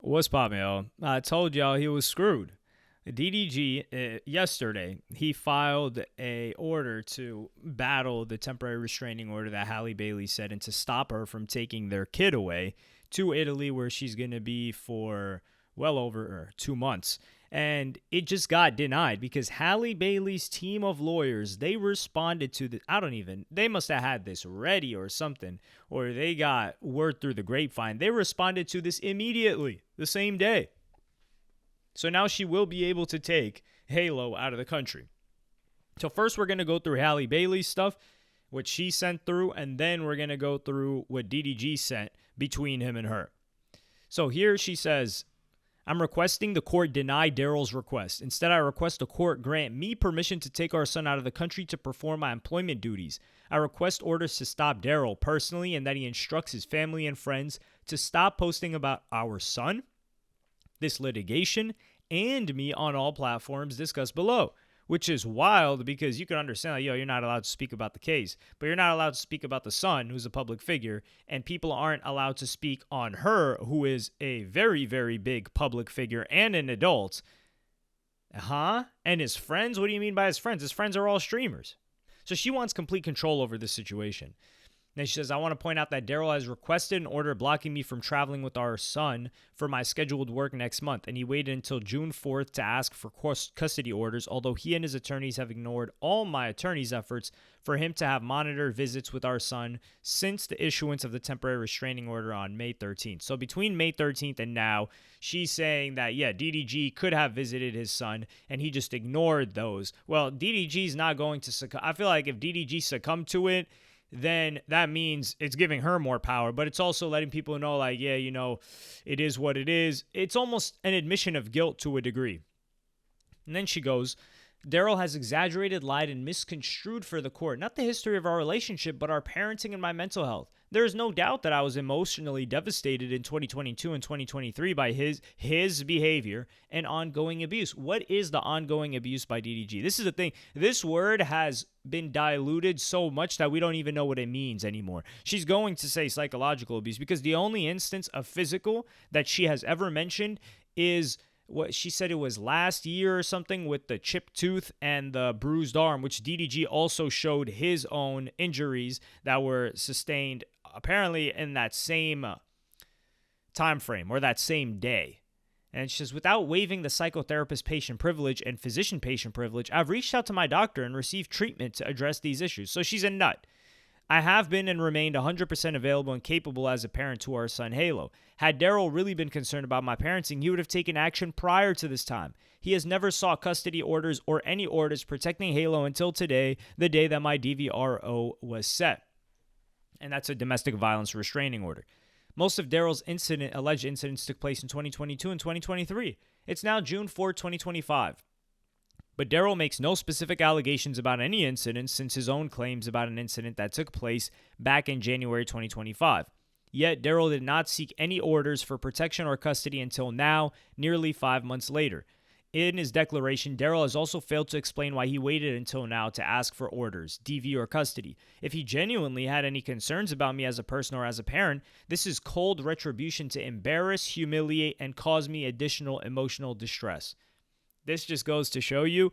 What's poppin', yo? I told y'all he was screwed. DDG yesterday he filed a order to battle the temporary restraining order that Halle Bailey said and to stop her from taking their kid away to Italy, where she's gonna be for well over 2 months. And it just got denied because Halle Bailey's team of lawyers, they responded to the, they must have had this ready or something, or they got word through the grapevine. They responded to this immediately, the same day. So now she will be able to take Halo out of the country. So first we're going to go through Halle Bailey's stuff, what she sent through, and then we're going to go through what DDG sent between him and her. So here she says, I'm requesting the court deny Daryl's request. Instead, I request the court grant me permission to take our son out of the country to perform my employment duties. I request orders to stop Daryl personally and that he instructs his family and friends to stop posting about our son, this litigation, and me on all platforms discussed below. Which is wild because you can understand, like, you're not allowed to speak about the case, but you're not allowed to speak about the son, who's a public figure, and people aren't allowed to speak on her, who is a very, very big public figure and an adult. And his friends? What do you mean by his friends? His friends are all streamers. So she wants complete control over this situation. Then she says, I want to point out that Daryl has requested an order blocking me from traveling with our son for my scheduled work next month, and he waited until June 4th to ask for custody orders, although he and his attorneys have ignored all my attorney's efforts for him to have monitored visits with our son since the issuance of the temporary restraining order on May 13th. So between May 13th and now, she's saying that, DDG could have visited his son, and he just ignored those. Well, DDG's not going to succumb. I feel like if DDG succumbed to it, then that means it's giving her more power, but it's also letting people know, like, it is what it is. It's almost an admission of guilt to a degree. And then she goes, Daryl has exaggerated, lied, and misconstrued for the court, not the history of our relationship, but our parenting and my mental health. There is no doubt that I was emotionally devastated in 2022 and 2023 by his behavior and ongoing abuse. What is the ongoing abuse by DDG? This is the thing. This word has been diluted so much that we don't even know what it means anymore. She's going to say psychological abuse because the only instance of physical that she has ever mentioned is what she said it was last year or something with the chipped tooth and the bruised arm, which DDG also showed his own injuries that were sustained apparently in that same time frame or that same day. And she says, without waiving the psychotherapist patient privilege and physician patient privilege, I've reached out to my doctor and received treatment to address these issues. So she's a nut. I have been and remained 100% available and capable as a parent to our son, Halo. Had Daryl really been concerned about my parenting, he would have taken action prior to this time. He has never sought custody orders or any orders protecting Halo until today, the day that my DVRO was set. And that's a domestic violence restraining order. Most of Daryl's alleged incidents took place in 2022 and 2023. It's now June 4, 2025. But Daryl makes no specific allegations about any incidents since his own claims about an incident that took place back in January 2025. Yet Daryl did not seek any orders for protection or custody until now, nearly 5 months later. In his declaration, Daryl has also failed to explain why he waited until now to ask for orders, DV, or custody. If he genuinely had any concerns about me as a person or as a parent, this is cold retribution to embarrass, humiliate, and cause me additional emotional distress. This just goes to show you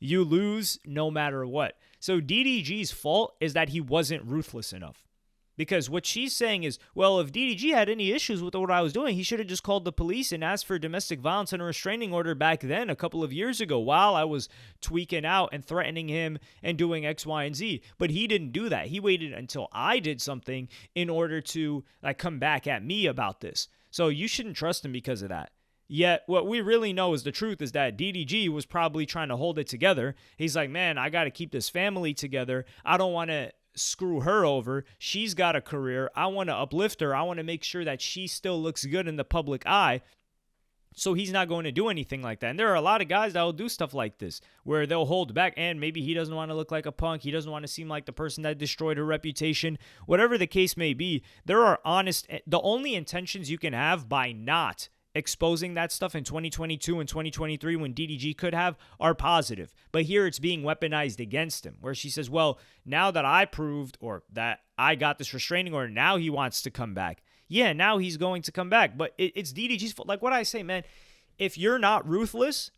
lose no matter what. So DDG's fault is that he wasn't ruthless enough. Because what she's saying is, well, if DDG had any issues with what I was doing, he should have just called the police and asked for domestic violence and a restraining order back then, a couple of years ago, while I was tweaking out and threatening him and doing X, Y, and Z. But he didn't do that. He waited until I did something in order to come back at me about this. So you shouldn't trust him because of that. Yet, what we really know is the truth is that DDG was probably trying to hold it together. He's like, man, I got to keep this family together. I don't want to screw her over. She's got a career. I want to uplift her. I want to make sure that she still looks good in the public eye. So he's not going to do anything like that. And there are a lot of guys that will do stuff like this, where they'll hold back, and maybe he doesn't want to look like a punk. He doesn't want to seem like the person that destroyed her reputation. Whatever the case may be, there are the only intentions you can have by not exposing that stuff in 2022 and 2023 when DDG could have are positive. But here it's being weaponized against him, where she says, well, now that I proved or that I got this restraining order, now he wants to come back. yeah, now he's going to come back. But it's DDG's fault. Like what I say, man, if you're not ruthless,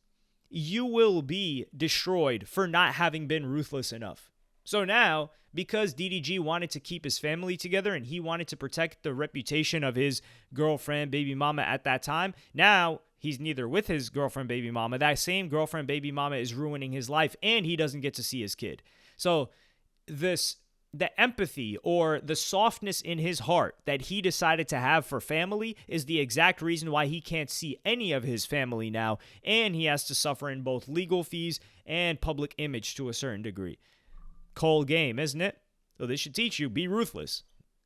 you will be destroyed for not having been ruthless enough. So now, because DDG wanted to keep his family together and he wanted to protect the reputation of his girlfriend, baby mama at that time, now he's neither with his girlfriend, baby mama. That same girlfriend, baby mama is ruining his life and he doesn't get to see his kid. So the empathy or the softness in his heart that he decided to have for family is the exact reason why he can't see any of his family now, and he has to suffer in both legal fees and public image to a certain degree. Cold game, isn't it? So this should teach you, be ruthless.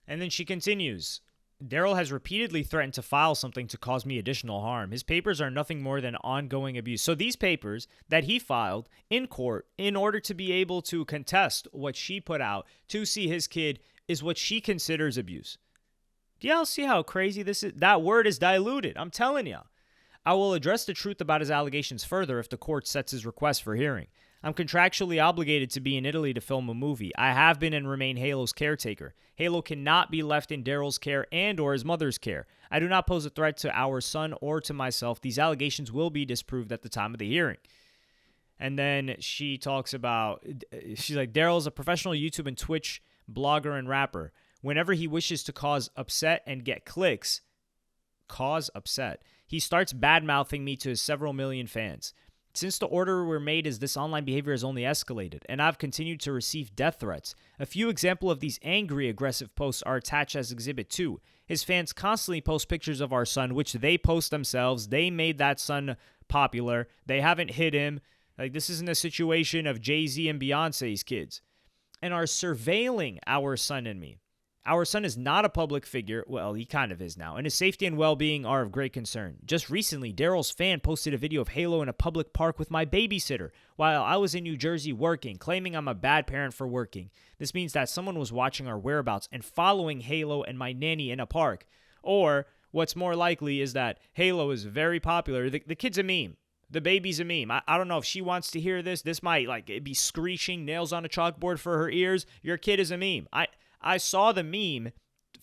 And then she continues, Daryl has repeatedly threatened to file something to cause me additional harm. His papers are nothing more than ongoing abuse. So these papers that he filed in court in order to be able to contest what she put out to see his kid is what she considers abuse. Do y'all see how crazy this is? That word is diluted. I'm telling y'all. I will address the truth about his allegations further if the court sets his request for hearing. I'm contractually obligated to be in Italy to film a movie. I have been and remain Halo's caretaker. Halo cannot be left in Daryl's care and or his mother's care. I do not pose a threat to our son or to myself. These allegations will be disproved at the time of the hearing. And then she talks about, she's like, Daryl is a professional YouTube and Twitch blogger and rapper. Whenever he wishes to cause upset and get clicks, he starts bad-mouthing me to his several million fans. Since the order were made, this online behavior has only escalated, and I've continued to receive death threats. A few examples of these angry, aggressive posts are attached as Exhibit 2. His fans constantly post pictures of our son, which they post themselves. They made that son popular. They haven't hid him. Like, this isn't a situation of Jay-Z and Beyonce's kids. And are surveilling our son and me. Our son is not a public figure. Well, he kind of is now. And his safety and well-being are of great concern. Just recently, Daryl's fan posted a video of Halo in a public park with my babysitter while I was in New Jersey working, claiming I'm a bad parent for working. This means that someone was watching our whereabouts and following Halo and my nanny in a park. Or, what's more likely is that Halo is very popular. The kid's a meme. The baby's a meme. I don't know if she wants to hear this. This might be screeching nails on a chalkboard for her ears. Your kid is a meme. I saw the meme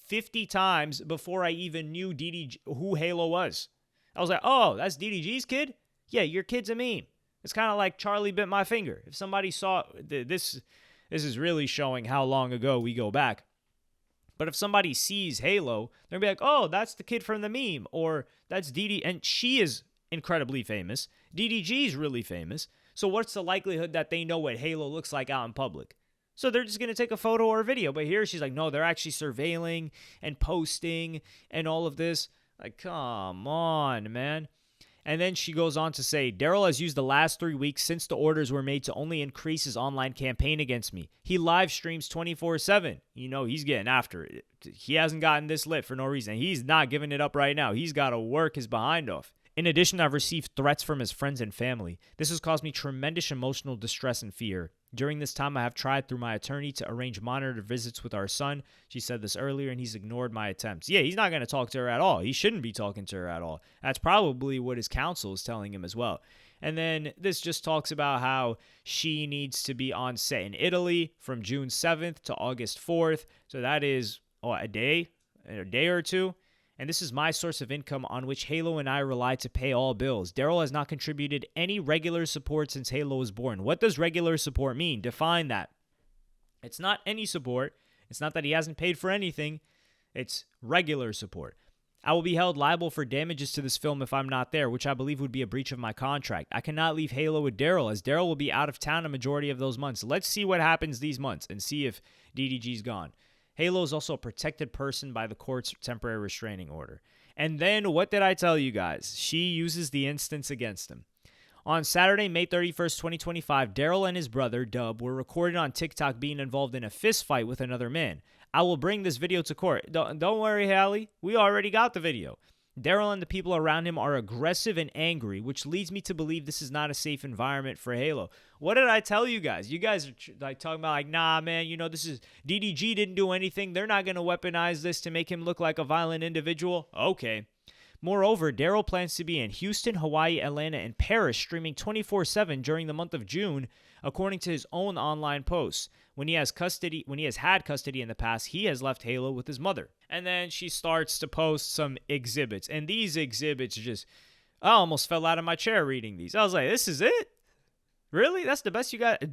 50 times before I even knew DDG, who Halo was. I was like, oh, that's DDG's kid? Yeah, your kid's a meme. It's kind of like Charlie bit my finger. If somebody saw this is really showing how long ago we go back. But if somebody sees Halo, they're going to be like, oh, that's the kid from the meme. Or that's DD. And she is incredibly famous. DDG is really famous. So what's the likelihood that they know what Halo looks like out in public? So they're just going to take a photo or a video. But here she's like, no, they're actually surveilling and posting and all of this. Like, come on, man. And then she goes on to say, Daryl has used the last 3 weeks since the orders were made to only increase his online campaign against me. He live streams 24/7. You know, he's getting after it. He hasn't gotten this lit for no reason. He's not giving it up right now. He's got to work his behind off. In addition, I've received threats from his friends and family. This has caused me tremendous emotional distress and fear. During this time, I have tried through my attorney to arrange monitored visits with our son. She said this earlier, and he's ignored my attempts. Yeah, he's not going to talk to her at all. He shouldn't be talking to her at all. That's probably what his counsel is telling him as well. And then this just talks about how she needs to be on set in Italy from June 7th to August 4th. So that is a day or two. And this is my source of income on which Halo and I rely to pay all bills. Daryl has not contributed any regular support since Halo was born. What does regular support mean? Define that. It's not any support. It's not that he hasn't paid for anything. It's regular support. I will be held liable for damages to this film if I'm not there, which I believe would be a breach of my contract. I cannot leave Halo with Daryl, as Daryl will be out of town a majority of those months. Let's see what happens these months and see if DDG's gone. Halo is also a protected person by the court's temporary restraining order. And then, what did I tell you guys? She uses the instance against him. On Saturday, May 31st, 2025, Daryl and his brother, Dub, were recorded on TikTok being involved in a fist fight with another man. I will bring this video to court. Don't worry, Halle. We already got the video. Daryl and the people around him are aggressive and angry, which leads me to believe this is not a safe environment for Halo. What did I tell you guys? You guys are talking about nah, man, this is DDG didn't do anything. They're not going to weaponize this to make him look like a violent individual. Okay. Moreover, Daryl plans to be in Houston, Hawaii, Atlanta, and Paris streaming 24/7 during the month of June, according to his own online posts. When he has had custody in the past, he has left Halo with his mother. And then she starts to post some exhibits. And these exhibits just, I almost fell out of my chair reading these. I was like, this is it? Really? That's the best you got?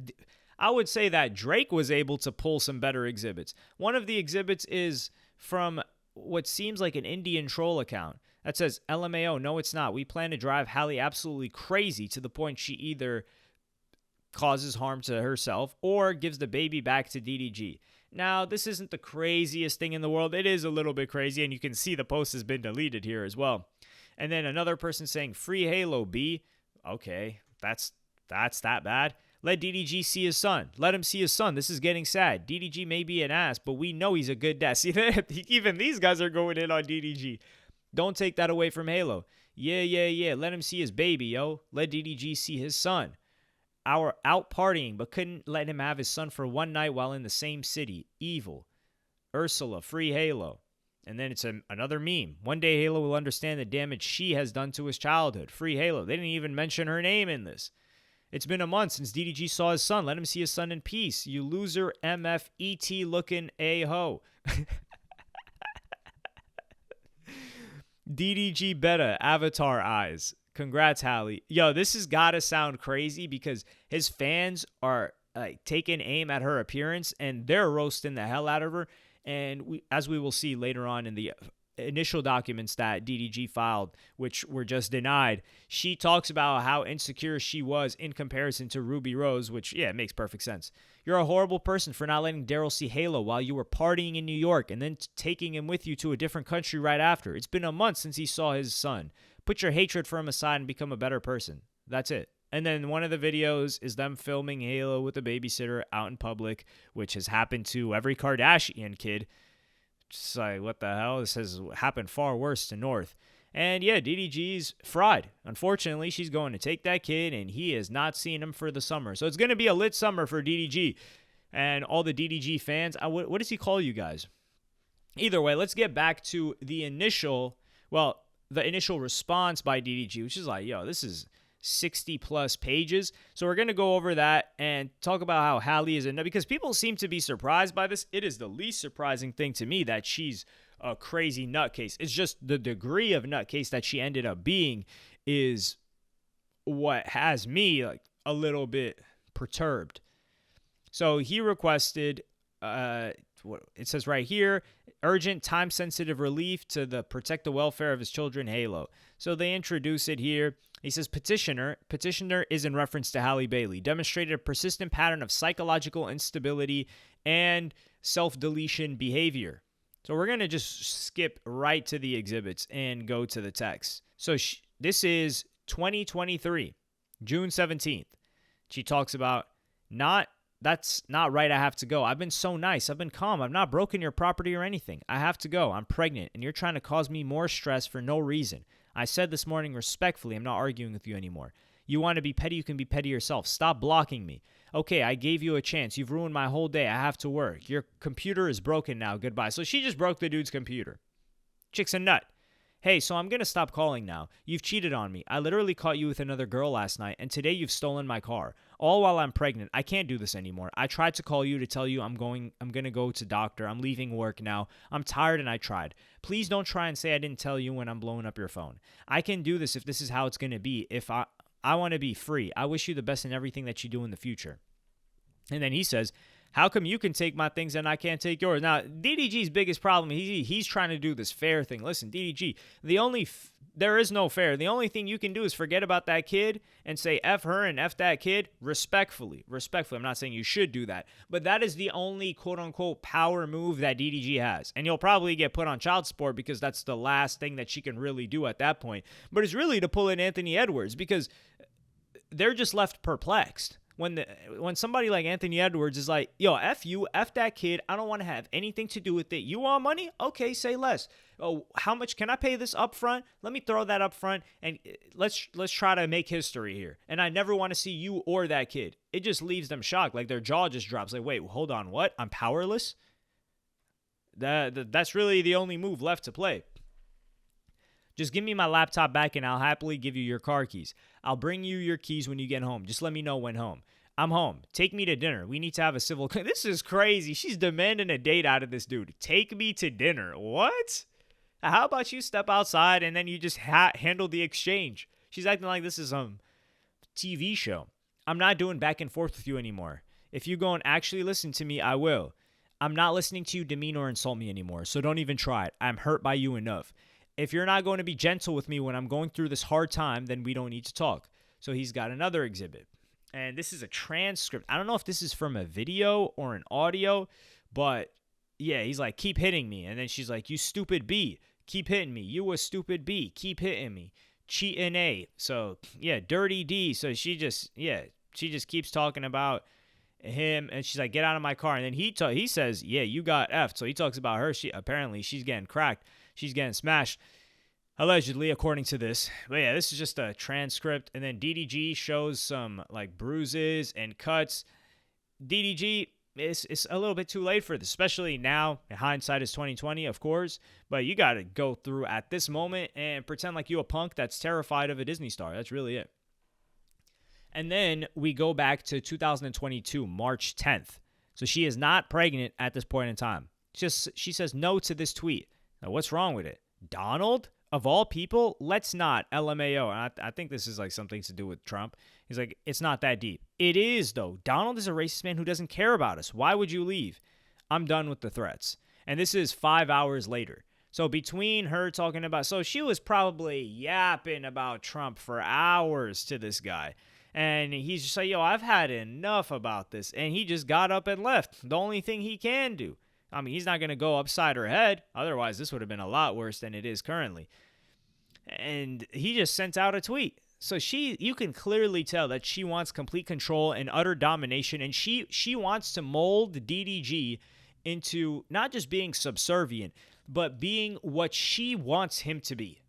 I would say that Drake was able to pull some better exhibits. One of the exhibits is from what seems like an Indian troll account that says, LMAO, no, it's not. We plan to drive Halle absolutely crazy to the point she either causes harm to herself or gives the baby back to DDG. Now, this isn't the craziest thing in the world. It is a little bit crazy, and you can see the post has been deleted here as well. And then another person saying, free Halo, B. Okay, that's that bad. Let DDG see his son. Let him see his son. This is getting sad. DDG may be an ass, but we know he's a good dad. See, even these guys are going in on DDG. Don't take that away from Halo. Yeah. Let him see his baby, yo. Let DDG see his son. Our out partying, but couldn't let him have his son for one night while in the same city. Evil. Ursula, free Halo. And then it's another meme. One day Halo will understand the damage she has done to his childhood. Free Halo. They didn't even mention her name in this. It's been a month since DDG saw his son. Let him see his son in peace. You loser MFET looking a-ho. DDG Beta, Avatar Eyes. Congrats, Halle. Yo, this has got to sound crazy because his fans are taking aim at her appearance and they're roasting the hell out of her. And as we will see later on in the initial documents that DDG filed, which were just denied, she talks about how insecure she was in comparison to Ruby Rose, which, yeah, it makes perfect sense. You're a horrible person for not letting Daryl see Halo while you were partying in New York and then taking him with you to a different country right after. It's been a month since he saw his son. Put your hatred for him aside and become a better person. That's it. And then one of the videos is them filming Halo with a babysitter out in public, which has happened to every Kardashian kid. Just like, what the hell? This has happened far worse to North. And yeah, DDG's fried. Unfortunately, she's going to take that kid, and he is not seeing him for the summer. So it's going to be a lit summer for DDG. And all the DDG fans, what does he call you guys? Either way, let's get back to the initial response by DDG, which is like, yo, this is 60 plus pages. So we're going to go over that and talk about how Halle is because people seem to be surprised by this. It is the least surprising thing to me that she's a crazy nutcase. It's just the degree of nutcase that she ended up being is what has me like a little bit perturbed. So he requested, it says right here, urgent time-sensitive relief to protect the welfare of his children, Halo. So they introduce it here. He says, petitioner is in reference to Halle Bailey, demonstrated a persistent pattern of psychological instability and self-deletion behavior. So we're going to just skip right to the exhibits and go to the text. So this is 2023, June 17th. She talks about, that's not right, I have to go. I've been so nice. I've been calm. I've not broken your property or anything. I have to go. I'm pregnant, and you're trying to cause me more stress for no reason. I said this morning respectfully, I'm not arguing with you anymore. You want to be petty, you can be petty yourself. Stop blocking me. Okay, I gave you a chance. You've ruined my whole day. I have to work. Your computer is broken now. Goodbye. So she just broke the dude's computer. Chick's a nut. Hey, so I'm going to stop calling now. You've cheated on me. I literally caught you with another girl last night, and today you've stolen my car. All while I'm pregnant. I can't do this anymore. I tried to call you to tell you I'm going to go to doctor. I'm leaving work now. I'm tired and I tried. Please don't try and say I didn't tell you when I'm blowing up your phone. I can do this if this is how it's going to be. If I want to be free. I wish you the best in everything that you do in the future. And then he says, how come you can take my things and I can't take yours? Now, DDG's biggest problem, he's trying to do this fair thing. Listen, DDG, there is no fair. The only thing you can do is forget about that kid and say F her and F that kid respectfully. Respectfully. I'm not saying you should do that. But that is the only quote-unquote power move that DDG has. And you'll probably get put on child support because that's the last thing that she can really do at that point. But it's really to pull in Anthony Edwards because they're just left perplexed. When somebody like Anthony Edwards is like, yo, F you, F that kid, I don't want to have anything to do with it. You want money? Okay, say less. Oh, how much can I pay this up front? Let me throw that up front and let's try to make history here. And I never want to see you or that kid. It just leaves them shocked. Like their jaw just drops. Like, wait, hold on, what? I'm powerless? That's really the only move left to play. Just give me my laptop back and I'll happily give you your car keys. I'll bring you your keys when you get home. Just let me know when home. I'm home. Take me to dinner. We need to have a civil. This is crazy. She's demanding a date out of this dude. Take me to dinner. What? How about you step outside and then you just handle the exchange? She's acting like this is a TV show. I'm not doing back and forth with you anymore. If you go and actually listen to me, I will. I'm not listening to you demean or insult me anymore, so don't even try it. I'm hurt by you enough. If you're not going to be gentle with me when I'm going through this hard time, then we don't need to talk. So he's got another exhibit. And this is a transcript. I don't know if this is from a video or an audio, but yeah, he's like, keep hitting me. And then she's like, you stupid B, keep hitting me. You a stupid B, keep hitting me. Cheating A. So yeah, dirty D. So she just keeps talking about him, and she's like, get out of my car. And then he says, yeah, you got effed. So he talks about her. She's getting cracked. She's getting smashed. Allegedly, according to this. But yeah, this is just a transcript. And then DDG shows some like bruises and cuts. DDG, it's a little bit too late for this, especially now. Hindsight is 2020, of course. But you got to go through at this moment and pretend like you a punk that's terrified of a Disney star. That's really it. And then we go back to 2022, March 10th. So she is not pregnant at this point in time. She says no to this tweet. Now, what's wrong with it? Donald? Of all people, let's not LMAO. And I think this is like something to do with Trump. He's like, it's not that deep. It is, though. Donald is a racist man who doesn't care about us. Why would you leave? I'm done with the threats. And this is 5 hours later. So between her talking about, so she was probably yapping about Trump for hours to this guy. And he's just like, yo, I've had enough about this. And he just got up and left. The only thing he can do. I mean, he's not going to go upside her head. Otherwise, this would have been a lot worse than it is currently. And he just sent out a tweet. So you can clearly tell that she wants complete control and utter domination. And she wants to mold DDG into not just being subservient, but being what she wants him to be.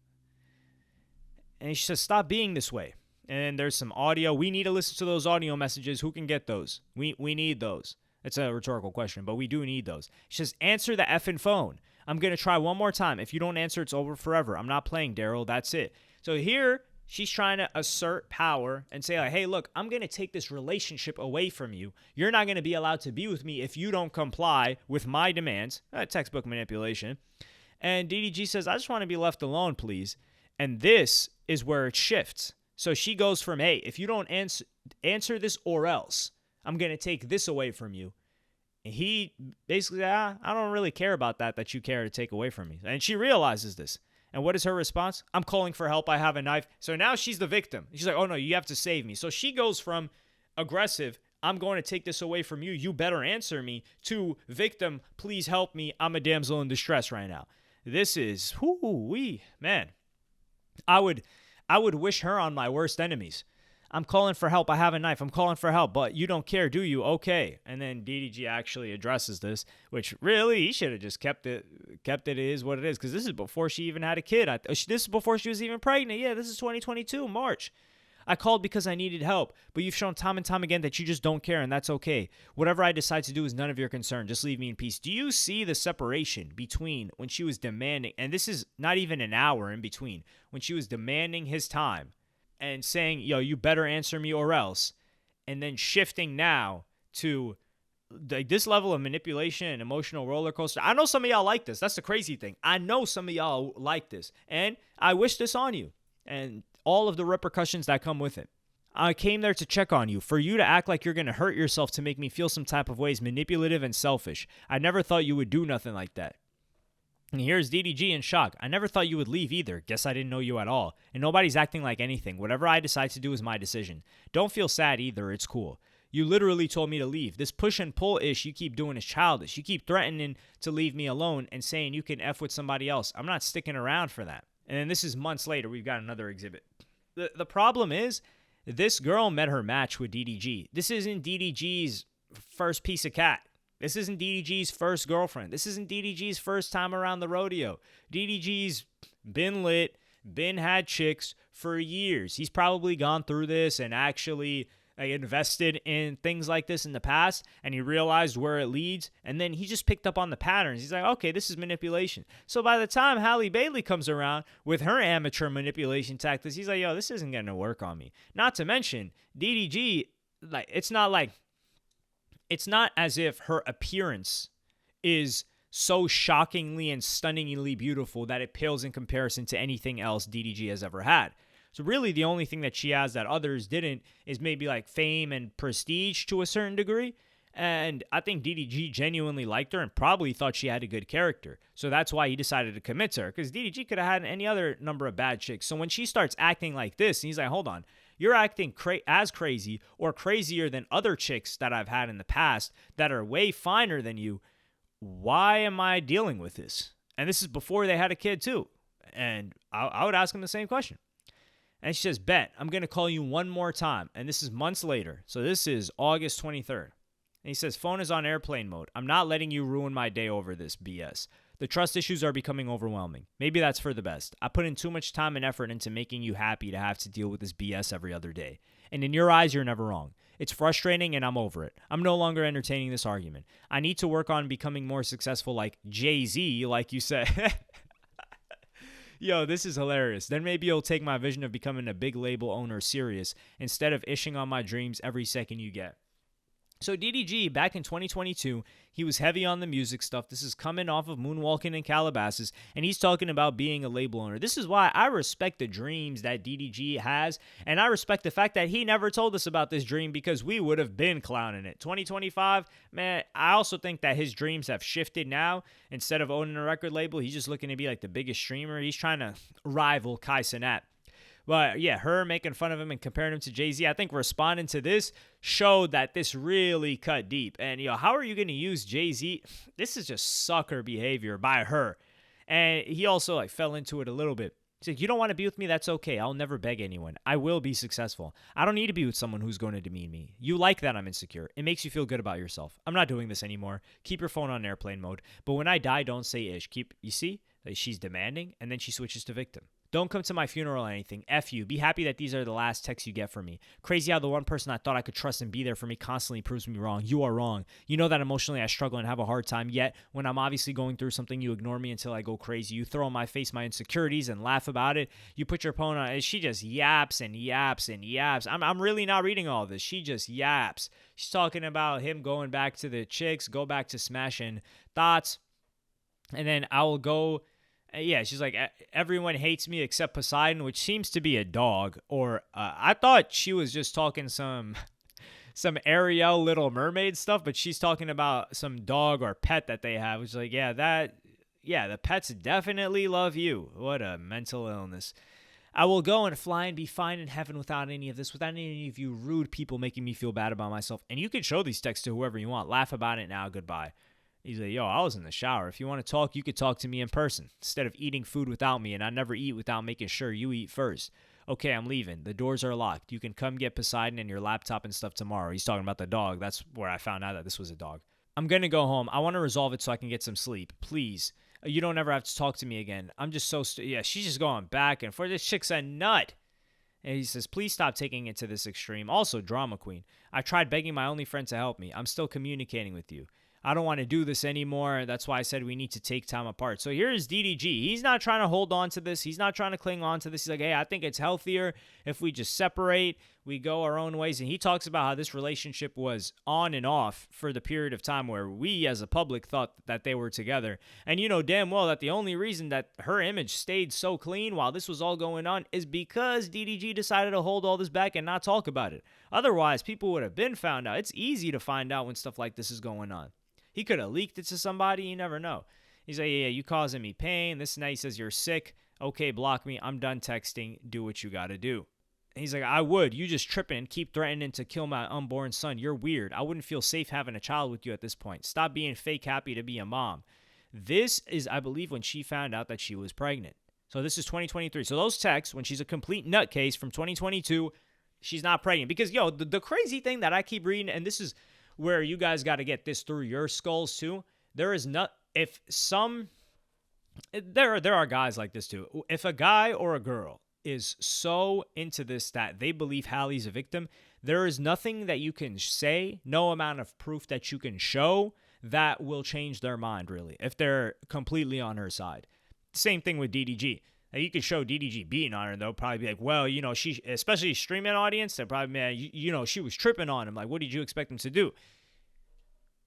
And she says, stop being this way. And there's some audio. We need to listen to those audio messages. Who can get those? We need those. It's a rhetorical question, but we do need those. She says, answer the effing phone. I'm going to try one more time. If you don't answer, it's over forever. I'm not playing, Daryl. That's it. So here, she's trying to assert power and say, like, hey, look, I'm going to take this relationship away from you. You're not going to be allowed to be with me if you don't comply with my demands. Textbook manipulation. And DDG says, I just want to be left alone, please. And this is where it shifts. So she goes from, hey, if you don't answer this or else, I'm going to take this away from you. And he basically, I don't really care about that you care to take away from me. And she realizes this. And what is her response? I'm calling for help. I have a knife. So now she's the victim. She's like, oh, no, you have to save me. So she goes from aggressive, I'm going to take this away from you. You better answer me, to victim, please help me. I'm a damsel in distress right now. This is, man. I would wish her on my worst enemies. I'm calling for help. I have a knife. I'm calling for help, but you don't care, do you? Okay. And then DDG actually addresses this, which really he should have just kept it is what it is, because this is before she even had a kid. This is before she was even pregnant. Yeah, this is 2022, March. I called because I needed help, but you've shown time and time again that you just don't care, and that's okay. Whatever I decide to do is none of your concern. Just leave me in peace. Do you see the separation between when she was demanding, and this is not even an hour in between, when she was demanding his time, and saying, yo, you better answer me or else. And then shifting now to like this level of manipulation and emotional roller coaster. I know some of y'all like this. That's the crazy thing. I know some of y'all like this. And I wish this on you. And all of the repercussions that come with it. I came there to check on you. For you to act like you're going to hurt yourself to make me feel some type of way is manipulative and selfish. I never thought you would do nothing like that. And here's DDG in shock. I never thought you would leave either. Guess I didn't know you at all. And nobody's acting like anything. Whatever I decide to do is my decision. Don't feel sad either. It's cool. You literally told me to leave. This push and pull ish you keep doing is childish. You keep threatening to leave me alone and saying you can F with somebody else. I'm not sticking around for that. And then this is months later. We've got another exhibit. The problem is this girl met her match with DDG. This isn't DDG's first piece of cat. This isn't DDG's first girlfriend. This isn't DDG's first time around the rodeo. DDG's been lit, been had chicks for years. He's probably gone through this and actually invested in things like this in the past, and he realized where it leads, and then he just picked up on the patterns. He's like, okay, this is manipulation. So by the time Halle Bailey comes around with her amateur manipulation tactics, he's like, yo, this isn't going to work on me. Not to mention, DDG like it's not as if her appearance is so shockingly and stunningly beautiful that it pales in comparison to anything else DDG has ever had. So really the only thing that she has that others didn't is maybe like fame and prestige to a certain degree. And I think DDG genuinely liked her and probably thought she had a good character. So that's why he decided to commit to her, because DDG could have had any other number of bad chicks. So when she starts acting like this, and he's like, hold on, you're acting as crazy or crazier than other chicks that I've had in the past that are way finer than you. Why am I dealing with this? And this is before they had a kid too. And I would ask him the same question. And she says, bet, I'm going to call you one more time. And this is months later. So this is August 23rd. And he says, phone is on airplane mode. I'm not letting you ruin my day over this BS. The trust issues are becoming overwhelming. Maybe that's for the best. I put in too much time and effort into making you happy to have to deal with this BS every other day. And in your eyes, you're never wrong. It's frustrating and I'm over it. I'm no longer entertaining this argument. I need to work on becoming more successful like Jay-Z, like you said. Yo, this is hilarious. Then maybe you'll take my vision of becoming a big label owner serious instead of ishing on my dreams every second you get. So DDG, back in 2022, he was heavy on the music stuff. This is coming off of Moonwalking in Calabasas, and he's talking about being a label owner. This is why I respect the dreams that DDG has, and I respect the fact that he never told us about this dream because we would have been clowning it. 2025, man, I also think that his dreams have shifted now. Instead of owning a record label, he's just looking to be like the biggest streamer. He's trying to rival Kai Cenat. But yeah, her making fun of him and comparing him to Jay-Z, I think responding to this showed that this really cut deep. And, how are you going to use Jay-Z? This is just sucker behavior by her. And he also fell into it a little bit. He's like, you don't want to be with me? That's okay. I'll never beg anyone. I will be successful. I don't need to be with someone who's going to demean me. You like that I'm insecure. It makes you feel good about yourself. I'm not doing this anymore. Keep your phone on airplane mode. But when I die, don't say ish. You see? She's demanding, and then she switches to victim. Don't come to my funeral or anything. F you. Be happy that these are the last texts you get from me. Crazy how the one person I thought I could trust and be there for me constantly proves me wrong. You are wrong. You know that emotionally I struggle and have a hard time, yet when I'm obviously going through something, you ignore me until I go crazy. You throw in my face my insecurities and laugh about it. You put your opponent on it. She just yaps and yaps and yaps. I'm really not reading all this. She just yaps. She's talking about him going back to the chicks, go back to smashing thoughts, and then I will go... Yeah, she's like, everyone hates me except Poseidon, which seems to be a dog. Or I thought she was just talking some Ariel Little Mermaid stuff, but she's talking about some dog or pet that they have. Which is like, the pets definitely love you. What a mental illness. I will go and fly and be fine in heaven without any of this, without any of you rude people making me feel bad about myself. And you can show these texts to whoever you want. Laugh about it now. Goodbye. He's like, yo, I was in the shower. If you want to talk, you could talk to me in person instead of eating food without me, and I never eat without making sure you eat first. Okay, I'm leaving. The doors are locked. You can come get Poseidon and your laptop and stuff tomorrow. He's talking about the dog. That's where I found out that this was a dog. I'm going to go home. I want to resolve it so I can get some sleep. Please. You don't ever have to talk to me again. I'm just so... Yeah, she's just going back and forth. This chick's a nut. And he says, please stop taking it to this extreme. Also, drama queen. I tried begging my only friend to help me. I'm still communicating with you. I don't want to do this anymore. That's why I said we need to take time apart. So here's DDG. He's not trying to hold on to this. He's not trying to cling on to this. He's like, hey, I think it's healthier if we just separate, we go our own ways. And he talks about how this relationship was on and off for the period of time where we as a public thought that they were together. And you know damn well that the only reason that her image stayed so clean while this was all going on is because DDG decided to hold all this back and not talk about it. Otherwise, people would have been found out. It's easy to find out when stuff like this is going on. He could have leaked it to somebody. You never know. He's like, yeah, you causing me pain. This night he says, you're sick. Okay, block me. I'm done texting. Do what you got to do. And he's like, I would. You just tripping and keep threatening to kill my unborn son. You're weird. I wouldn't feel safe having a child with you at this point. Stop being fake happy to be a mom. This is, I believe, when she found out that she was pregnant. So this is 2023. So those texts, when she's a complete nutcase from 2022, she's not pregnant. Because, the crazy thing that I keep reading, and this is where you guys got to get this through your skulls too. There are guys like this too. If a guy or a girl is so into this that they believe Halle's a victim, there is nothing that you can say, no amount of proof that you can show that will change their mind really, if they're completely on her side. Same thing with DDG. Now, you could show DDG beating on her, and they'll probably be like, well, she, especially streaming audience, they'll probably be, man, she was tripping on him. Like, what did you expect him to do?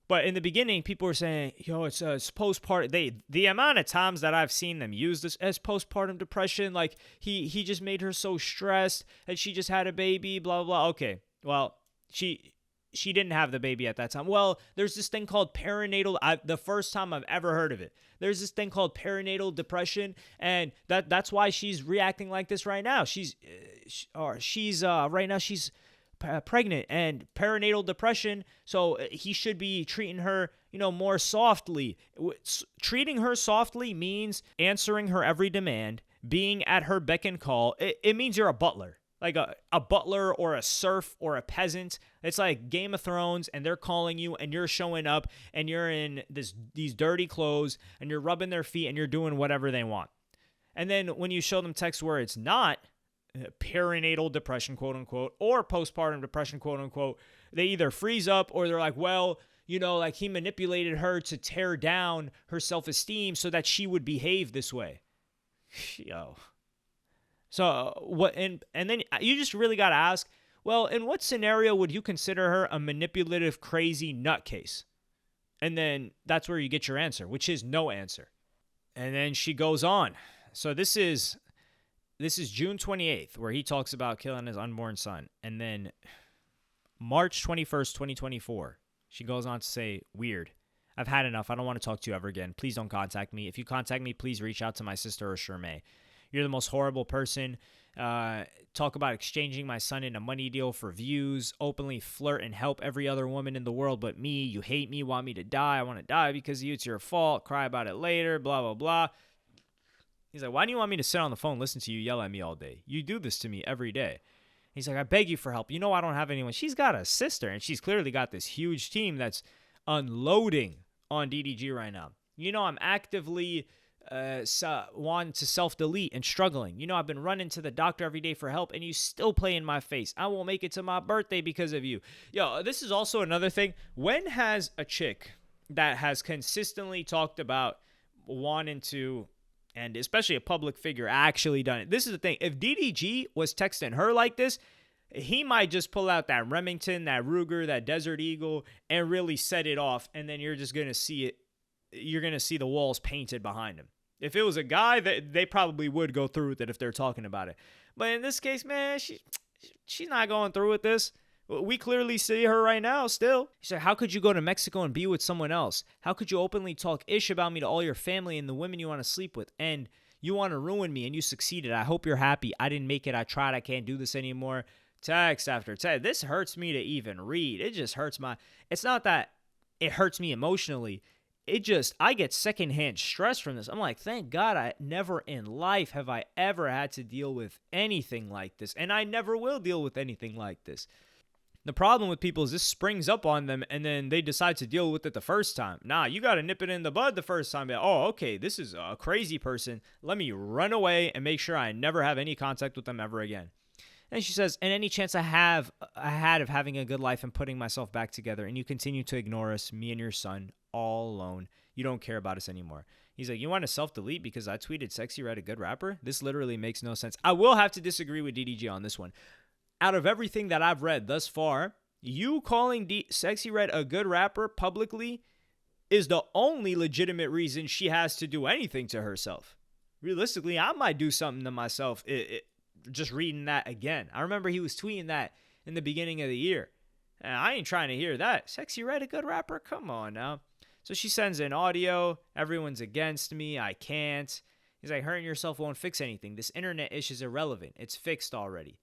But in the beginning, people were saying, it's postpartum. The amount of times that I've seen them use this as postpartum depression, like he just made her so stressed and she just had a baby, blah, blah, blah. Okay, well, she didn't have the baby at that time. Well, there's this thing called perinatal. The first time I've ever heard of it. There's this thing called perinatal depression, and that's why she's reacting like this right now. She's right now she's pregnant and perinatal depression, so he should be treating her more softly. Treating her softly means answering her every demand, being at her beck and call. It means you're a butler, like a butler or a serf or a peasant. It's like Game of Thrones, and they're calling you and you're showing up and you're in these dirty clothes and you're rubbing their feet and you're doing whatever they want. And then when you show them text where it's not perinatal depression, quote unquote, or postpartum depression, quote unquote, they either freeze up or they're like, well, like he manipulated her to tear down her self-esteem so that she would behave this way. So what? And then you just really got to ask, well, in what scenario would you consider her a manipulative, crazy nutcase? And then that's where you get your answer, which is no answer. And then she goes on. So this is June 28th, where he talks about killing his unborn son. And then March 21st, 2024, she goes on to say, weird. I've had enough. I don't want to talk to you ever again. Please don't contact me. If you contact me, please reach out to my sister or Shermay. You're the most horrible person. Talk about exchanging my son in a money deal for views. Openly flirt and help every other woman in the world but me. You hate me, want me to die. I want to die because of you. It's your fault. Cry about it later. Blah, blah, blah. He's like, why do you want me to sit on the phone, listen to you yell at me all day? You do this to me every day. He's like, I beg you for help. I don't have anyone. She's got a sister, and she's clearly got this huge team that's unloading on DDG right now. I'm actively wanting to self-delete and struggling. I've been running to the doctor every day for help, and you still play in my face. I won't make it to my birthday because of you. This is also another thing. When has a chick that has consistently talked about wanting to, and especially a public figure, actually done it? This is the thing. If DDG was texting her like this, he might just pull out that Remington, that Ruger, that Desert Eagle, and really set it off, and then you're just going to see it. You're going to see the walls painted behind him. If it was a guy, they probably would go through with it if they're talking about it. But in this case, man, she's not going through with this. We clearly see her right now still. She said, how could you go to Mexico and be with someone else? How could you openly talk ish about me to all your family and the women you want to sleep with? And you want to ruin me, and you succeeded. I hope you're happy. I didn't make it. I tried. I can't do this anymore. Text after text. This hurts me to even read. It just hurts it's not that it hurts me emotionally. I get secondhand stress from this. I'm like, thank God I never in life have I ever had to deal with anything like this. And I never will deal with anything like this. The problem with people is this springs up on them and then they decide to deal with it the first time. Nah, you got to nip it in the bud the first time. Oh, okay, this is a crazy person. Let me run away and make sure I never have any contact with them ever again. And she says, and any chance I had of having a good life and putting myself back together, and you continue to ignore us, me and your son, all alone. You don't care about us anymore. He's like, you want to self-delete because I tweeted Sexy Red a good rapper? This literally makes no sense. I will have to disagree with DDG on this one. Out of everything that I've read thus far, you calling Sexy Red a good rapper publicly is the only legitimate reason she has to do anything to herself. Realistically, I might do something to myself just reading that again. I remember he was tweeting that in the beginning of the year. And I ain't trying to hear that. Sexy Red, a good rapper? Come on now. So she sends in audio. Everyone's against me. I can't. He's like, hurting yourself won't fix anything. This internet issue is irrelevant. It's fixed already.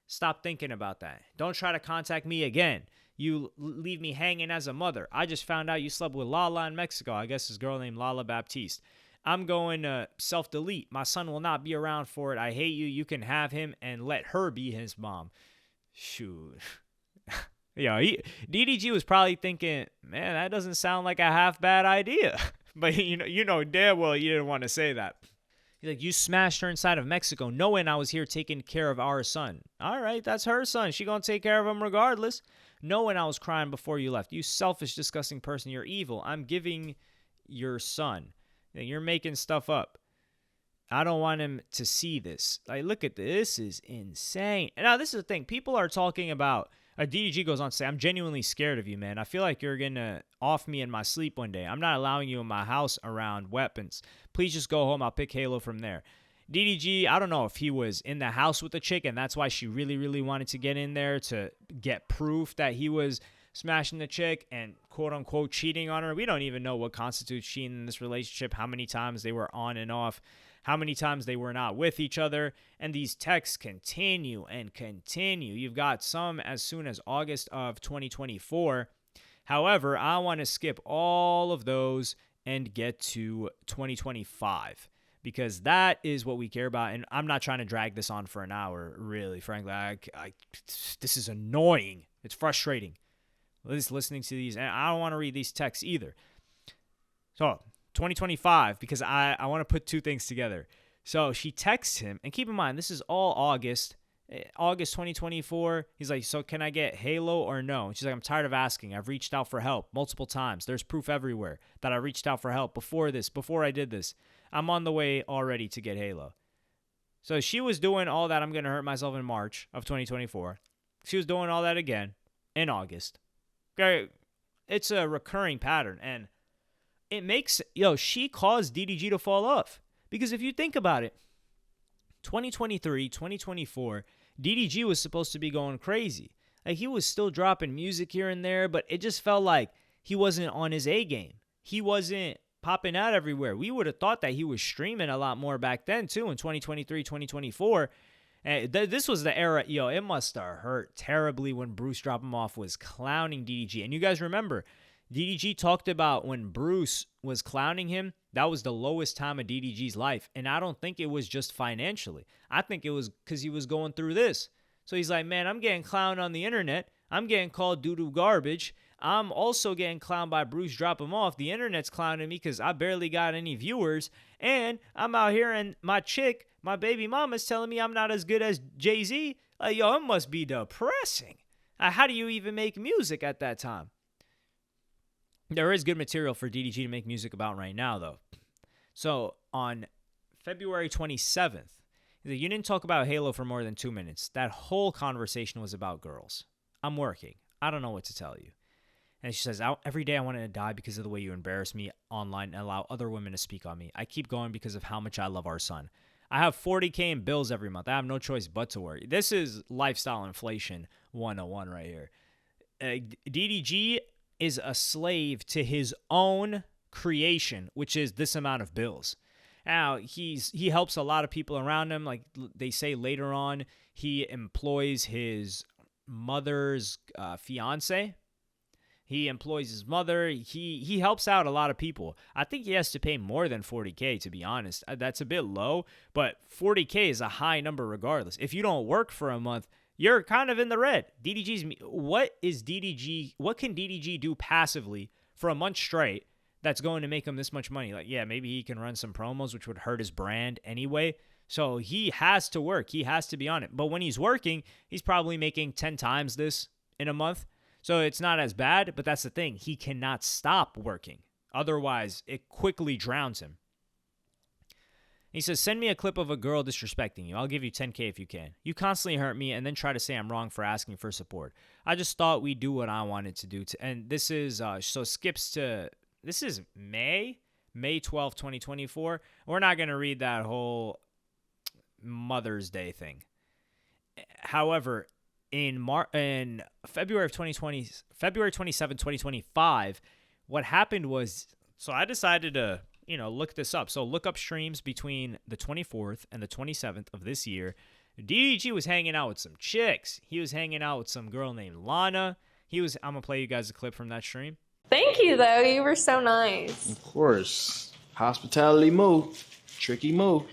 Stop thinking about that. Don't try to contact me again. You leave me hanging as a mother. I just found out you slept with Lala in Mexico. I guess this girl named Lala Baptiste. I'm going to self-delete. My son will not be around for it. I hate you. You can have him and let her be his mom. Shoot. DDG was probably thinking, man, that doesn't sound like a half bad idea. But you know damn well you didn't want to say that. He's like, you smashed her inside of Mexico knowing I was here taking care of our son. All right, that's her son. She going to take care of him regardless. Knowing I was crying before you left. You selfish, disgusting person. You're evil. I'm giving your son. You're making stuff up. I don't want him to see this. Like, look at this. This is insane. And now this is the thing. People are talking about, DDG goes on to say, I'm genuinely scared of you, man. I feel like you're going to off me in my sleep one day. I'm not allowing you in my house around weapons. Please just go home. I'll pick Halo from there. DDG, I don't know if he was in the house with the chick and that's why she really, really wanted to get in there to get proof that he was smashing the chick and quote-unquote cheating on her. We don't even know what constitutes cheating in this relationship, how many times they were on and off, how many times they were not with each other, and these texts continue and continue. You've got some as soon as August of 2024. However, I want to skip all of those and get to 2025 because that is what we care about, and I'm not trying to drag this on for an hour, really, frankly. This is annoying. It's frustrating. Listening to these, and I don't want to read these texts either. So 2025, because I want to put two things together. So she texts him, and keep in mind, this is all August 2024. He's like, so can I get Halo or no? And she's like, I'm tired of asking. I've reached out for help multiple times. There's proof everywhere that I reached out for help before I did this. I'm on the way already to get Halo. So she was doing all that. I'm going to hurt myself in March of 2024. She was doing all that again in August. Okay, it's a recurring pattern, and it makes, she caused DDG to fall off. Because if you think about it, 2023, 2024, DDG was supposed to be going crazy. Like, he was still dropping music here and there, but it just felt like he wasn't on his A game. He wasn't popping out everywhere. We would have thought that he was streaming a lot more back then, too, in 2023, 2024. And this was the era, it must have hurt terribly when Bruce Drop Him Off was clowning DDG. And you guys remember, DDG talked about when Bruce was clowning him, that was the lowest time of DDG's life. And I don't think it was just financially. I think it was because he was going through this. So he's like, man, I'm getting clowned on the internet. I'm getting called doo-doo garbage. I'm also getting clowned by Bruce Drop Him Off. The internet's clowning me because I barely got any viewers. And I'm out here and my chick, my baby mama's telling me I'm not as good as Jay-Z. Like, it must be depressing. How do you even make music at that time? There is good material for DDG to make music about right now, though. So on February 27th, you didn't talk about Halo for more than 2 minutes. That whole conversation was about girls. I'm working. I don't know what to tell you. And she says, every day I wanted to die because of the way you embarrass me online and allow other women to speak on me. I keep going because of how much I love our son. I have $40K in bills every month. I have no choice but to worry. This is lifestyle inflation 101 right here. DDG is a slave to his own creation, which is this amount of bills. Now, he helps a lot of people around him. Like they say later on, he employs his mother's fiance. He employs his mother. He helps out a lot of people. I think he has to pay more than $40K, to be honest. That's a bit low, but $40K is a high number regardless. If you don't work for a month, you're kind of in the red. What can DDG do passively for a month straight that's going to make him this much money? Like, yeah, maybe he can run some promos, which would hurt his brand anyway. So he has to work. He has to be on it. But when he's working, he's probably making 10 times this in a month. So it's not as bad, but that's the thing. He cannot stop working. Otherwise, it quickly drowns him. He says, send me a clip of a girl disrespecting you. I'll give you $10K if you can. You constantly hurt me and then try to say I'm wrong for asking for support. I just thought we'd do what I wanted to do. And this is, this is May 12th, 2024. We're not going to read that whole Mother's Day thing. However, in February of 2020, February 27, 2025, what happened was, so I decided to, look this up. So look up streams between the 24th and the 27th of this year. DDG was hanging out with some chicks. He was hanging out with some girl named Lana. I'm going to play you guys a clip from that stream. Thank you, though. You were so nice. Of course. Hospitality move. Tricky move.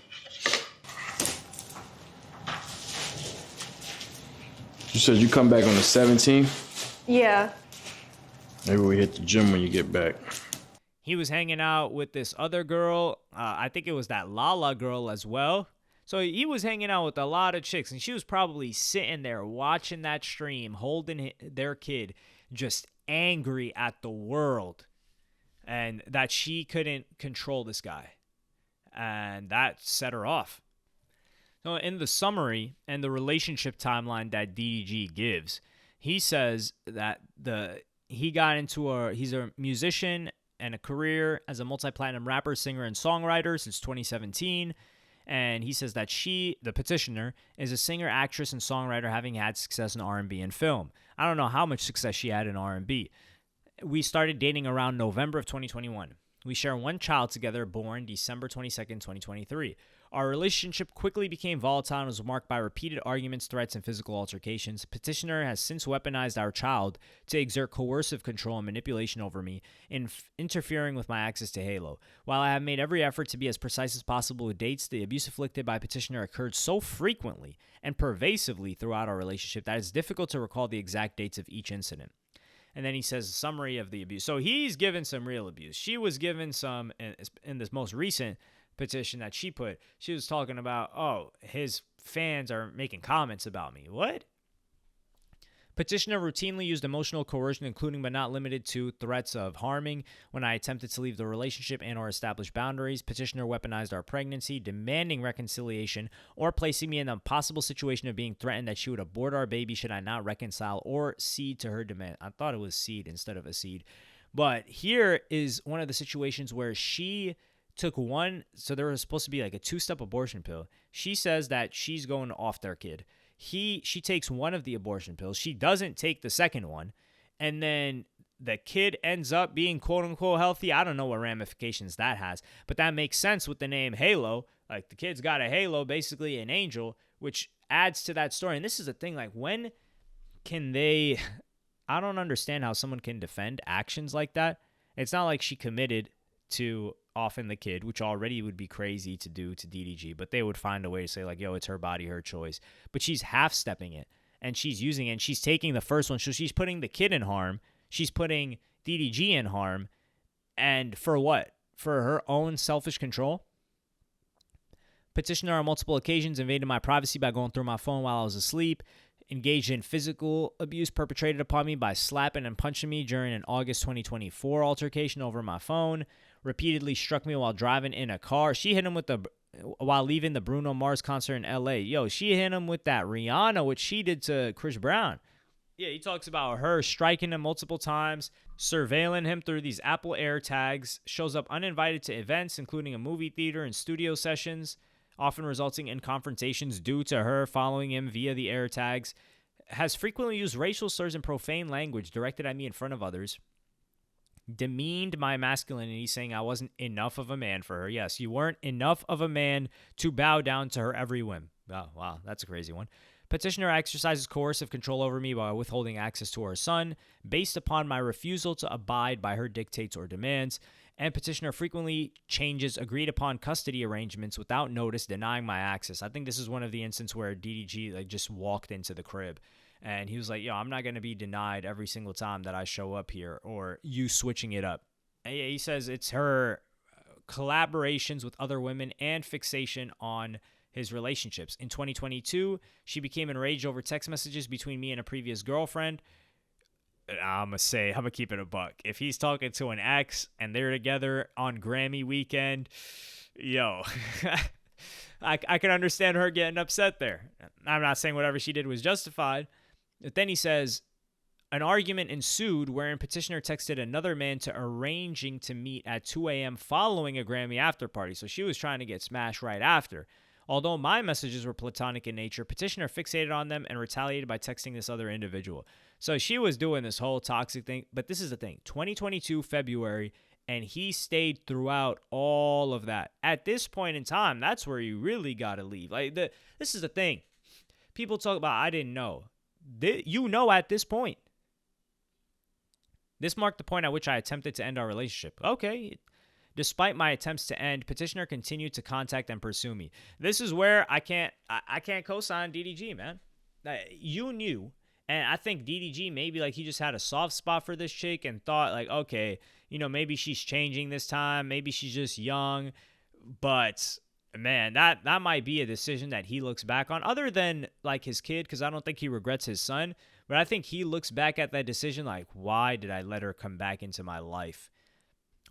You said you come back on the 17th? Yeah. Maybe we hit the gym when you get back. He was hanging out with this other girl. I think it was that Lala girl as well. So he was hanging out with a lot of chicks, and she was probably sitting there watching that stream, holding their kid, just angry at the world, and that she couldn't control this guy. and that set her off. So in the summary and the relationship timeline that DDG gives, he says that he's a musician and a career as a multi-platinum rapper, singer, and songwriter since 2017. And he says that she, the petitioner, is a singer, actress, and songwriter having had success in R&B and film. I don't know how much success she had in R&B. We started dating around November of 2021. We share one child together, born December 22nd, 2023. Our relationship quickly became volatile and was marked by repeated arguments, threats, and physical altercations. Petitioner has since weaponized our child to exert coercive control and manipulation over me, interfering with my access to Halo. While I have made every effort to be as precise as possible with dates, the abuse inflicted by Petitioner occurred so frequently and pervasively throughout our relationship that it's difficult to recall the exact dates of each incident. And then he says a summary of the abuse. So he's given some real abuse. She was given some in this most recent petition that she put. She was talking about, oh, his fans are making comments about me. What? Petitioner routinely used emotional coercion, including but not limited to threats of harming when I attempted to leave the relationship and or establish boundaries. Petitioner weaponized our pregnancy, demanding reconciliation or placing me in a possible situation of being threatened that she would abort our baby should I not reconcile or cede to her demand. I thought it was cede instead of accede. But here is one of the situations where she took one, so there was supposed to be like a 2-step abortion pill. She says that she's going off their kid. She takes one of the abortion pills. She doesn't take the second one. And then the kid ends up being quote unquote healthy. I don't know what ramifications that has, but that makes sense with the name Halo. Like the kid's got a halo, basically an angel, which adds to that story. And this is the thing, like when can they, I don't understand how someone can defend actions like that. It's not like she committed to offing the kid, which already would be crazy to do to DDG, but they would find a way to say like, yo, it's her body, her choice. But she's half-stepping it, and she's using it, and she's taking the first one. So she's putting the kid in harm. She's putting DDG in harm. And for what? For her own selfish control? Petitioner on multiple occasions invaded my privacy by going through my phone while I was asleep, engaged in physical abuse perpetrated upon me by slapping and punching me during an August 2024 altercation over my phone, repeatedly struck me while driving in a car. She hit him while leaving the Bruno Mars concert in LA. Yo, she hit him with that Rihanna, which she did to Chris Brown. Yeah, he talks about her striking him multiple times, surveilling him through these Apple AirTags, shows up uninvited to events, including a movie theater and studio sessions, often resulting in confrontations due to her following him via the AirTags, has frequently used racial slurs and profane language directed at me in front of others, demeaned my masculinity, saying I wasn't enough of a man for her. Yes, you weren't enough of a man to bow down to her every whim. Oh, wow, that's a crazy one. Petitioner exercises coercive control over me by withholding access to her son based upon my refusal to abide by her dictates or demands. And petitioner frequently changes agreed upon custody arrangements without notice, denying my access. I think this is one of the instances where DDG just walked into the crib. And he was like, yo, I'm not going to be denied every single time that I show up here or you switching it up. And he says it's her collaborations with other women and fixation on his relationships. In 2022, she became enraged over text messages between me and a previous girlfriend. I'm going to keep it a buck. If he's talking to an ex and they're together on Grammy weekend, yo, I can understand her getting upset there. I'm not saying whatever she did was justified. But then he says, an argument ensued wherein petitioner texted another man to arranging to meet at 2 a.m. following a Grammy after party. So she was trying to get smashed right after. Although my messages were platonic in nature, petitioner fixated on them and retaliated by texting this other individual. So she was doing this whole toxic thing. But this is the thing, 2022 February, and he stayed throughout all of that. At this point in time, that's where you really got to leave. This is the thing. People talk about, I didn't know. You know at this point. This marked the point at which I attempted to end our relationship. Okay. Despite my attempts to end, petitioner continued to contact and pursue me. This is where I can't co-sign DDG, man. You knew, and I think DDG maybe he just had a soft spot for this chick and thought okay, maybe she's changing this time, maybe she's just young, but man, that might be a decision that he looks back on, other than his kid, because I don't think he regrets his son, but I think he looks back at that decision why did I let her come back into my life?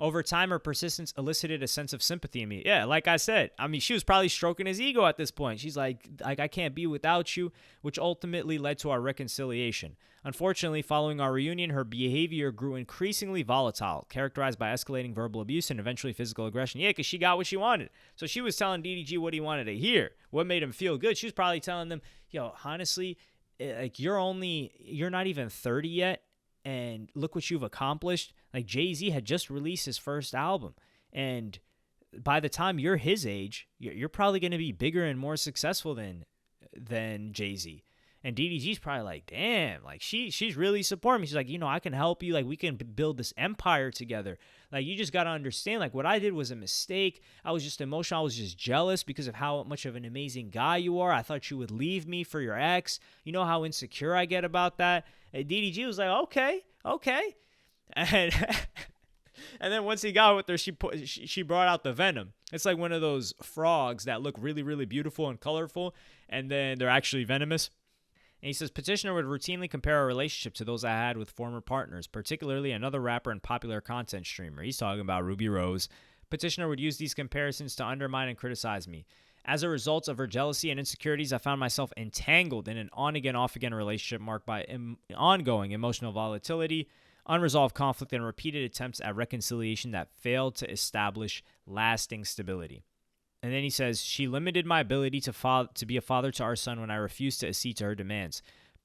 Over time, her persistence elicited a sense of sympathy in me. Yeah, like I said, I mean, she was probably stroking his ego at this point. She's like, I can't be without you, which ultimately led to our reconciliation. Unfortunately, following our reunion, her behavior grew increasingly volatile, characterized by escalating verbal abuse and eventually physical aggression. Yeah, because she got what she wanted. So she was telling DDG what he wanted to hear, what made him feel good. She was probably telling them, yo, honestly, like you're not even 30 yet, and look what you've accomplished. Like Jay-Z had just released his first album, and by the time you're his age, you're probably going to be bigger and more successful than Jay-Z. And DDG's probably like, damn, like she's really supporting me. She's like, I can help you. Like we can build this empire together. Like you just got to understand, like what I did was a mistake. I was just emotional. I was just jealous because of how much of an amazing guy you are. I thought you would leave me for your ex. You know how insecure I get about that. And DDG was like, okay. And and then once he got with her, she brought out the venom. It's like one of those frogs that look really, really beautiful and colorful, and then they're actually venomous. And he says, Petitioner would routinely compare our relationship to those I had with former partners, particularly another rapper and popular content streamer. He's talking about Ruby Rose. Petitioner would use these comparisons to undermine and criticize me. As a result of her jealousy and insecurities, I found myself entangled in an on-again, off-again relationship marked by ongoing emotional volatility, unresolved conflict, and repeated attempts at reconciliation that failed to establish lasting stability. And then he says, she limited my ability to be a father to our son when I refused to accede to her demands.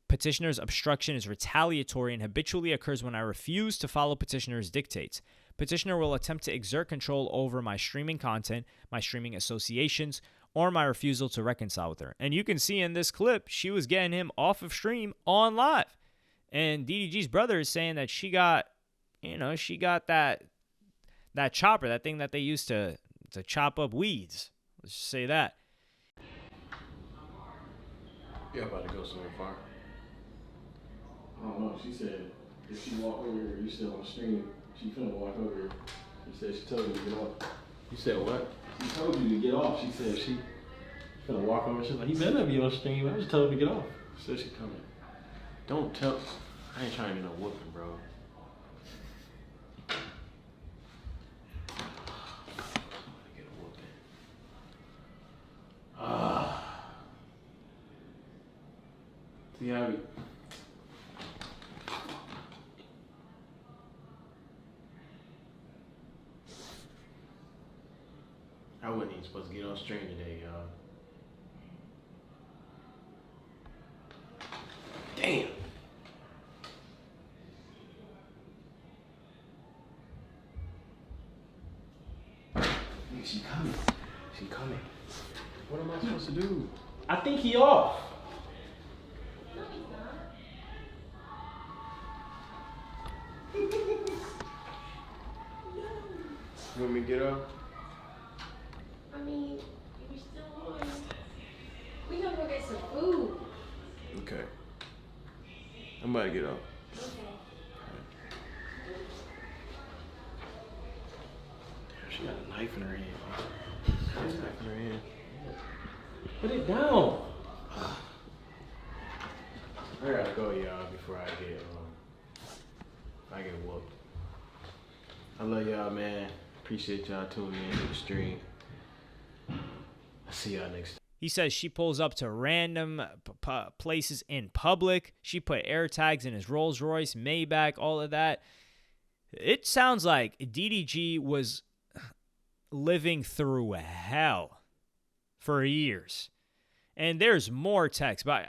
Petitioner's obstruction is retaliatory and habitually occurs when I refuse to follow petitioner's dictates. Petitioner will attempt to exert control over my streaming content, my streaming associations, or my refusal to reconcile with her. And you can see in this clip, she was getting him off of stream on live. And DDG's brother is saying that she got that chopper, that thing that they used to chop up weeds. Let's just say that. You about to go somewhere far? I don't know. She said if she walk over here, you still on stream. She finna walk over here. She said she told you to get off. You said what? She told you to get off. She said she finna walk over. She's like, he better be on stream. I just told him to get off. She said she coming. Don't tell. I ain't trying to get no whooping, bro. Yeah, I wasn't even supposed to get on stream today, y'all. Damn. She coming. She coming. What am I supposed to do? I think he off. You want me to get up? I mean, you're still on. We gotta go get some food. Okay. I'm about to get up. Okay. She got a knife in her hand. She got a knife in her hand. Put it down. I gotta go, y'all, before I get whooped. I love y'all, man. Appreciate y'all tuning in to the stream. I'll see y'all next time. He says she pulls up to random places in public. She put air tags in his Rolls Royce, Maybach, all of that. It sounds like DDG was living through hell for years. And there's more texts, but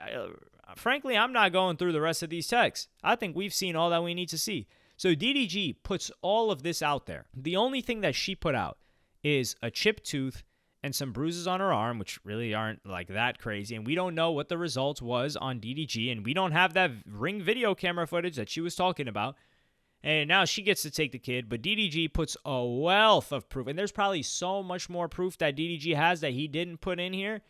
frankly, I'm not going through the rest of these texts. I think we've seen all that we need to see. So DDG puts all of this out there. The only thing that she put out is a chipped tooth and some bruises on her arm, which really aren't like that crazy. And we don't know what the results was on DDG, and we don't have that Ring video camera footage that she was talking about. And now she gets to take the kid, but DDG puts a wealth of proof. And there's probably so much more proof that DDG has that he didn't put in here.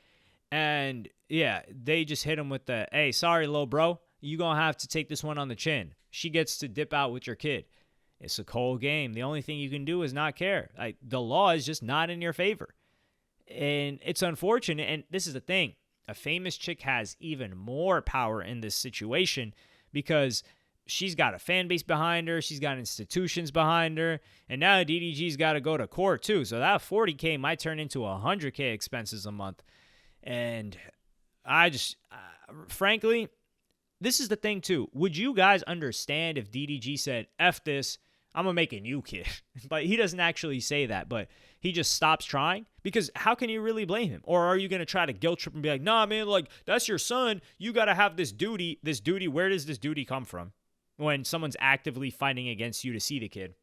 And yeah, they just hit him with the, hey, sorry, little bro, you going to have to take this one on the chin. She gets to dip out with your kid. It's a cold game. The only thing you can do is not care. Like, the law is just not in your favor. And it's unfortunate. And this is the thing. A famous chick has even more power in this situation because she's got a fan base behind her. She's got institutions behind her. And now DDG's got to go to court too. So that $40K might turn into $100K expenses a month. And I just, frankly, this is the thing too. Would you guys understand if DDG said, F this, I'm going to make a new kid? But he doesn't actually say that, but he just stops trying, because how can you really blame him? Or are you going to try to guilt trip and be like, nah, man, like, that's your son. You got to have this duty. Where does this duty come from? When someone's actively fighting against you to see the kid.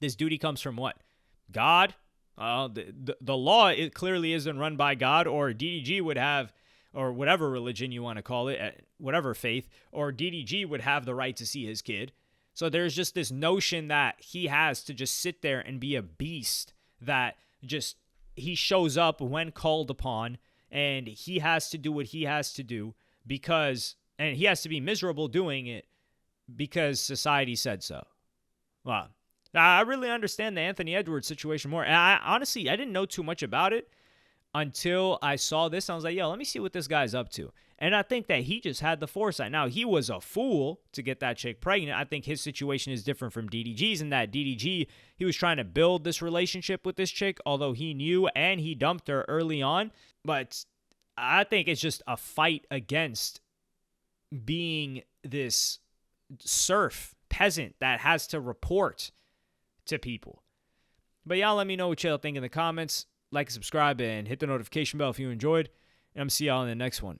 This duty comes from what? God? The law, it clearly isn't run by God, or DDG would have, or whatever religion you want to call it, whatever faith, or DDG would have the right to see his kid. So there's just this notion that he has to just sit there and be a beast, that just he shows up when called upon, and he has to do what he has to do and he has to be miserable doing it because society said so. Wow. I really understand the Anthony Edwards situation more. And I didn't know too much about it until I saw this. I was like, yo, let me see what this guy's up to. And I think that he just had the foresight. Now, he was a fool to get that chick pregnant. I think his situation is different from DDG's, in that DDG, he was trying to build this relationship with this chick, although he knew and he dumped her early on. But I think it's just a fight against being this serf peasant that has to report to people. But y'all let me know what y'all think in the comments. Like, subscribe, and hit the notification bell if you enjoyed. And I'm see y'all in the next one.